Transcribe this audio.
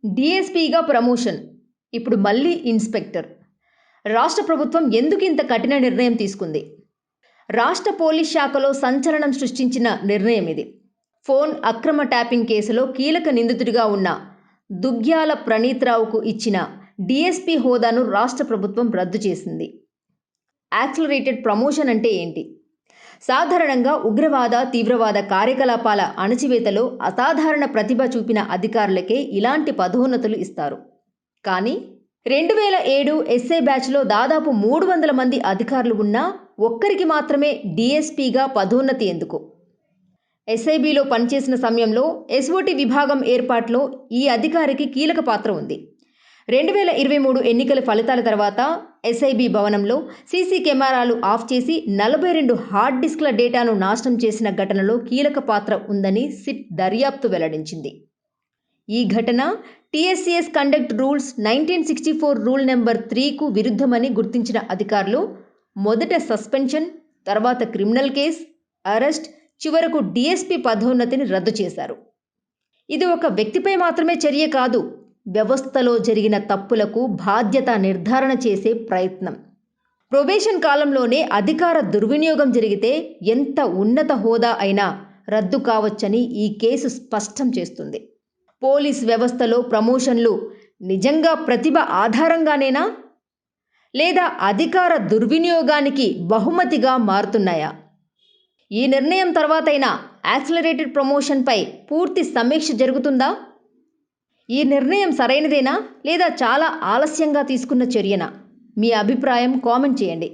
డీఎస్పీగా promotion, ఇప్పుడు మళ్ళీ inspector. రాష్ట్ర ప్రభుత్వం ఎందుకు ఇంత కఠిన నిర్ణయం తీసుకుంది? రాష్ట్ర పోలీస్ శాఖలో సంచలనం సృష్టించిన నిర్ణయం ఇది. ఫోన్ అక్రమ ట్యాపింగ్ కేసులో కీలక నిందితుడిగా ఉన్న దుగ్గ్యాల ప్రణీత్రావుకు ఇచ్చిన డీఎస్పీ హోదాను రాష్ట్ర ప్రభుత్వం రద్దు చేసింది. యాక్సిలరేటెడ్ ప్రమోషన్ అంటే ఏంటి? సాధారణంగా ఉగ్రవాద, తీవ్రవాద కార్యకలాపాల అణచివేతలో అసాధారణ ప్రతిభ చూపిన అధికారులకే ఇలాంటి పదోన్నతులు ఇస్తారు. కానీ 2007 ఎస్ఏ బ్యాచ్లో దాదాపు 300 మంది అధికారులు ఉన్నా ఒక్కరికి మాత్రమే డీఎస్పీగా పదోన్నతి ఎందుకు? ఎస్ఐబిలో పనిచేసిన సమయంలో ఎస్ఓటి విభాగం ఏర్పాటులో ఈ అధికారికి కీలక పాత్ర ఉంది. 2023 ఎన్నికల ఫలితాల తర్వాత ఎస్ఐబి భవనంలో సీసీ కెమెరాలు ఆఫ్ చేసి 42 హార్డ్ డిస్క్ల డేటాను నాశనం చేసిన ఘటనలో కీలక పాత్ర ఉందని సిట్ దర్యాప్తు వెల్లడించింది. ఈ ఘటన TSCS conduct rules 1964 rule number 3కు విరుద్ధమని గుర్తించిన అధికారులు మొదట సస్పెన్షన్, తర్వాత క్రిమినల్ కేస్, అరెస్ట్, చివరకు డీఎస్పీ పదోన్నతిని రద్దు చేశారు. ఇది ఒక వ్యక్తిపై మాత్రమే చర్య కాదు, వ్యవస్థలో జరిగిన తప్పులకు బాధ్యత నిర్ధారణ చేసే ప్రయత్నం. ప్రొబేషన్ కాలంలోనే అధికార దుర్వినియోగం జరిగితే ఎంత ఉన్నత హోదా అయినా రద్దు కావచ్చని ఈ కేసు స్పష్టం చేస్తుంది. పోలీస్ వ్యవస్థలో ప్రమోషన్లు నిజంగా ప్రతిభ ఆధారంగానేనా, లేదా అధికార దుర్వినియోగానికి బహుమతిగా మారుతున్నాయా? ఈ నిర్ణయం తర్వాతైనా యాక్సిలరేటెడ్ ప్రమోషన్పై పూర్తి సమీక్ష జరుగుతుందా? ఈ నిర్ణయం సరైనదేనా లేదా చాలా ఆలస్యంగా తీసుకున్న చర్యనా? మీ అభిప్రాయం కామెంట్ చేయండి.